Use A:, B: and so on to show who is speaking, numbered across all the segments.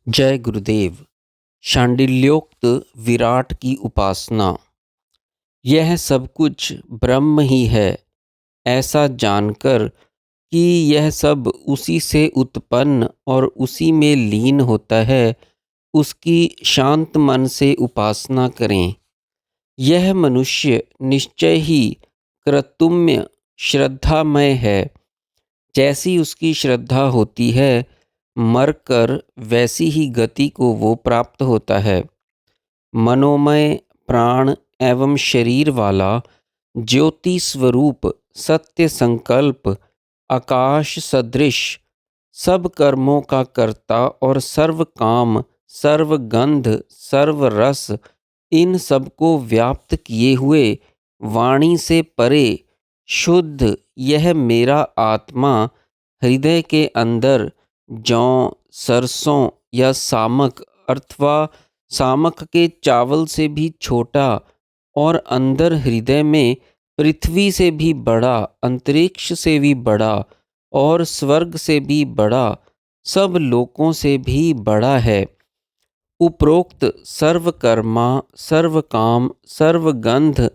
A: जय गुरुदेव। शांडिल्योक्त विराट की उपासना। यह सब कुछ ब्रह्म ही है, ऐसा जानकर कि यह सब उसी से उत्पन्न और उसी में लीन होता है, उसकी शांत मन से उपासना करें। यह मनुष्य निश्चय ही कृतुम्य श्रद्धामय है। जैसी उसकी श्रद्धा होती है, मरकर वैसी ही गति को वो प्राप्त होता है। मनोमय प्राण एवं शरीर वाला ज्योति स्वरूप सत्य संकल्प आकाश सदृश सब कर्मों का कर्ता और सर्व काम सर्व गंध सर्व रस इन सबको व्याप्त किए हुए वाणी से परे शुद्ध यह मेरा आत्मा हृदय के अंदर जौ सरसों या सामक अथवा सामक के चावल से भी छोटा और अंदर हृदय में पृथ्वी से भी बड़ा, अंतरिक्ष से भी बड़ा और स्वर्ग से भी बड़ा, सब लोकों से भी बड़ा है। उपरोक्त सर्व कर्मा सर्व काम सर्व गंध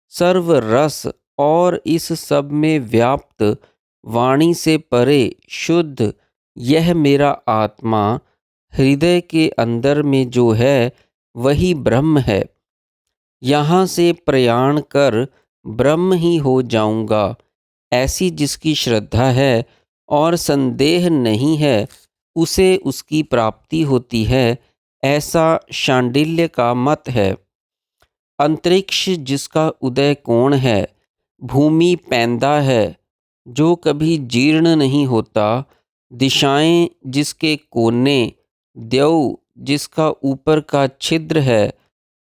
A: सर्व रस और इस सब में व्याप्त वाणी से परे शुद्ध यह मेरा आत्मा हृदय के अंदर में जो है वही ब्रह्म है। यहाँ से प्रयाण कर ब्रह्म ही हो जाऊंगा, ऐसी जिसकी श्रद्धा है और संदेह नहीं है उसे उसकी प्राप्ति होती है, ऐसा शांडिल्य का मत है। अंतरिक्ष जिसका उदय कोण है, भूमि पैंदा है जो कभी जीर्ण नहीं होता, दिशाएं जिसके कोने, द्यौ जिसका ऊपर का छिद्र है,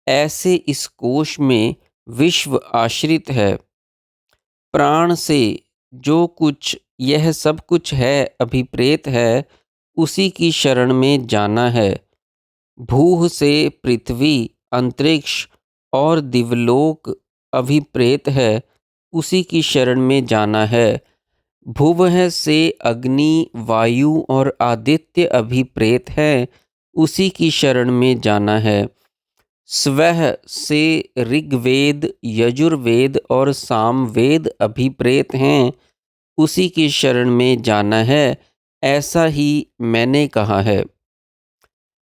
A: ऐसे इस कोश में विश्व आश्रित है। प्राण से जो कुछ यह सब कुछ है अभिप्रेत है, उसी की शरण में जाना है। भूह से पृथ्वी अंतरिक्ष और दिवलोक अभिप्रेत है, उसी की शरण में जाना है। भुवः से अग्नि वायु और आदित्य अभिप्रेत है, उसी की शरण में जाना है। स्वः से ऋग्वेद यजुर्वेद और सामवेद अभिप्रेत हैं, उसी की शरण में जाना है, ऐसा ही मैंने कहा है।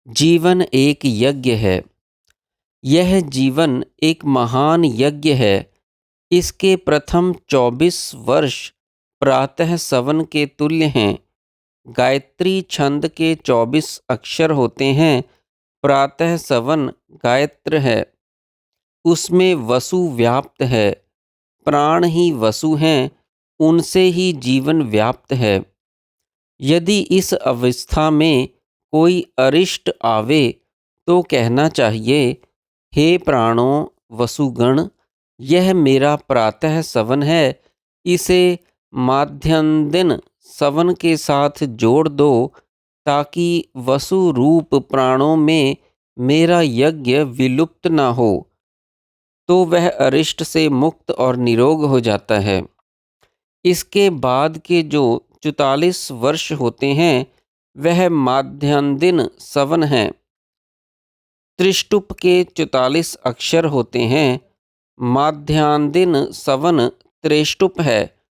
A: जीवन एक यज्ञ है। यह जीवन एक महान यज्ञ है। इसके प्रथम 24 वर्ष प्रातः सवन के तुल्य हैं। गायत्री छंद के 24 अक्षर होते हैं। प्रातः सवन गायत्र है, उसमें वसु व्याप्त है। प्राण ही वसु हैं, उनसे ही जीवन व्याप्त है। यदि इस अवस्था में कोई अरिष्ट आवे तो कहना चाहिए, हे प्राणों वसुगण, यह मेरा प्रातः सवन है, इसे माध्यान्ह सवन के साथ जोड़ दो ताकि वसु रूप प्राणों में मेरा यज्ञ विलुप्त ना हो, तो वह अरिष्ट से मुक्त और निरोग हो जाता है। इसके बाद के जो 44 वर्ष होते हैं वह माध्यान्ह सवन हैं। त्रिष्टुप के 44 अक्षर होते हैं। माध्यान्ह सवन त्रिष्टुप है,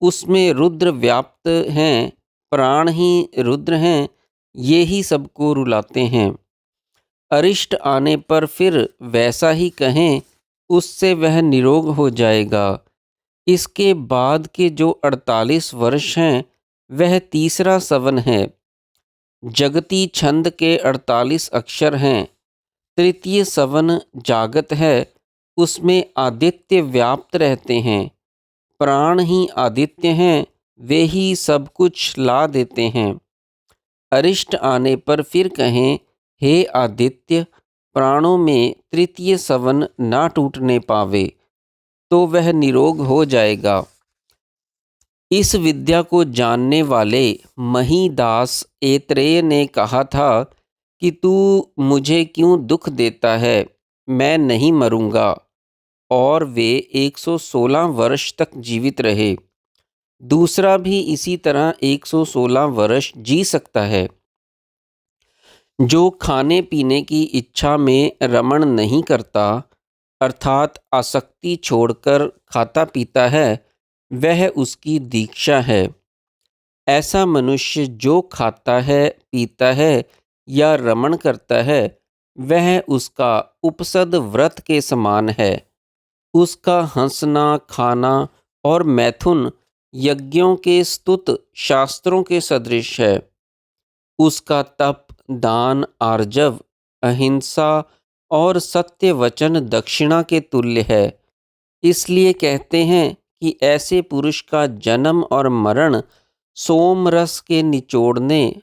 A: उसमें रुद्र व्याप्त हैं। प्राण ही रुद्र हैं, ये ही सबको रुलाते हैं। अरिष्ट आने पर फिर वैसा ही कहें, उससे वह निरोग हो जाएगा। इसके बाद के जो 48 वर्ष हैं वह तीसरा सवन है। जगती छंद के 48 अक्षर हैं। तृतीय सवन जागत है, उसमें आदित्य व्याप्त रहते हैं। प्राण ही आदित्य हैं, वे ही सब कुछ ला देते हैं। अरिष्ट आने पर फिर कहें, हे आदित्य, प्राणों में तृतीय सवन ना टूटने पावे तो वह निरोग हो जाएगा। इस विद्या को जानने वाले महीदास ऐत्रेय ने कहा था कि तू मुझे क्यों दुख देता है, मैं नहीं मरूंगा। और वे 116 वर्ष तक जीवित रहे। दूसरा भी इसी तरह 116 वर्ष जी सकता है। जो खाने पीने की इच्छा में रमण नहीं करता, अर्थात आसक्ति छोड़कर खाता पीता है, वह उसकी दीक्षा है। ऐसा मनुष्य जो खाता है, पीता है या रमण करता है, वह उसका उपसद व्रत के समान है। उसका हंसना, खाना और मैथुन यज्ञों के स्तुत शास्त्रों के सदृश है। उसका तप, दान, आर्जव, अहिंसा और सत्य वचन दक्षिणा के तुल्य है। इसलिए कहते हैं कि ऐसे पुरुष का जन्म और मरण सोम रस के निचोड़ने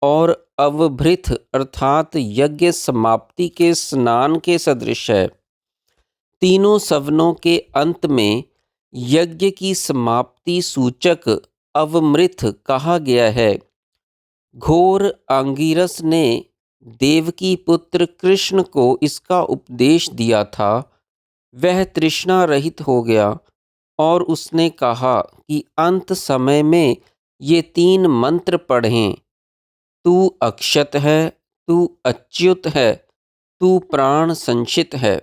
A: और अवभृत अर्थात यज्ञ समाप्ति के स्नान के सदृश है। तीनों सवनों के अंत में यज्ञ की समाप्ति सूचक अवमृत कहा गया है। घोर आंगिरस ने देवकी पुत्र कृष्ण को इसका उपदेश दिया था। वह तृष्णा रहित हो गया और उसने कहा कि अंत समय में ये 3 मंत्र पढ़ें। तू अक्षत है, तू अच्युत है, तू प्राण संचित है।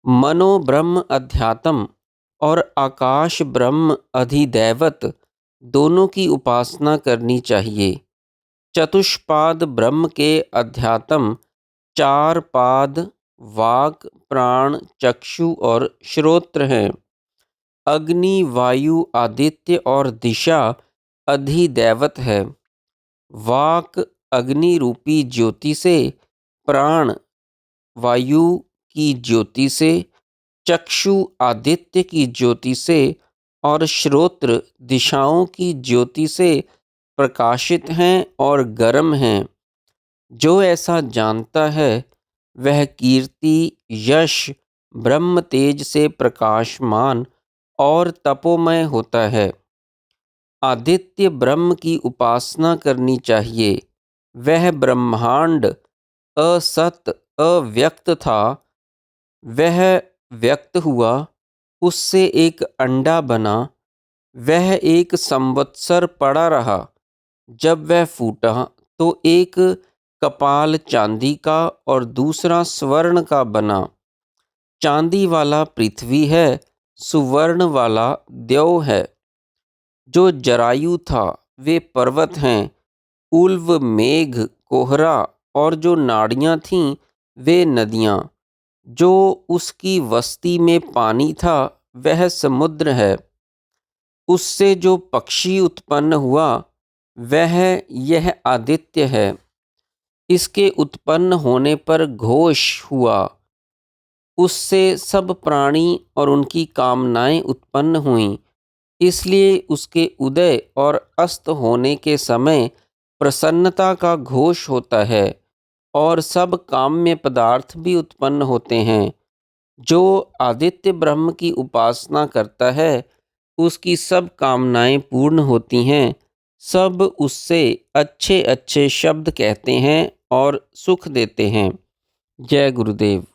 A: मनो ब्रह्म अध्यात्म और आकाश ब्रह्म अधिदैवत दोनों की उपासना करनी चाहिए। चतुष्पाद ब्रह्म के अध्यात्म 4 पाद वाक, प्राण, चक्षु और श्रोत्र हैं। अग्नि, वायु, आदित्य और दिशा अधिदैवत है। वाक अग्नि रूपी ज्योति से, प्राण वायु की ज्योति से, चक्षु आदित्य की ज्योति से और श्रोत्र दिशाओं की ज्योति से प्रकाशित हैं और गर्म हैं। जो ऐसा जानता है वह कीर्ति, यश, ब्रह्म तेज से प्रकाशमान और तपोमय होता है। आदित्य ब्रह्म की उपासना करनी चाहिए। वह ब्रह्मांड असत अव्यक्त था, वह व्यक्त हुआ, उससे एक अंडा बना, वह 1 संवत्सर पड़ा रहा। जब वह फूटा तो एक कपाल चांदी का और दूसरा स्वर्ण का बना। चांदी वाला पृथ्वी है, सुवर्ण वाला द्यौ है। जो जरायु था वे पर्वत हैं, उल्व, मेघ, कोहरा और जो नाड़ियाँ थीं वे नदियाँ। जो उसकी वस्ती में पानी था वह समुद्र है। उससे जो पक्षी उत्पन्न हुआ वह यह आदित्य है। इसके उत्पन्न होने पर घोष हुआ। उससे सब प्राणी और उनकी कामनाएं उत्पन्न हुईं। इसलिए उसके उदय और अस्त होने के समय प्रसन्नता का घोष होता है और सब काम्य पदार्थ भी उत्पन्न होते हैं। जो आदित्य ब्रह्म की उपासना करता है उसकी सब कामनाएं पूर्ण होती हैं। सब उससे अच्छे अच्छे शब्द कहते हैं और सुख देते हैं। जय गुरुदेव।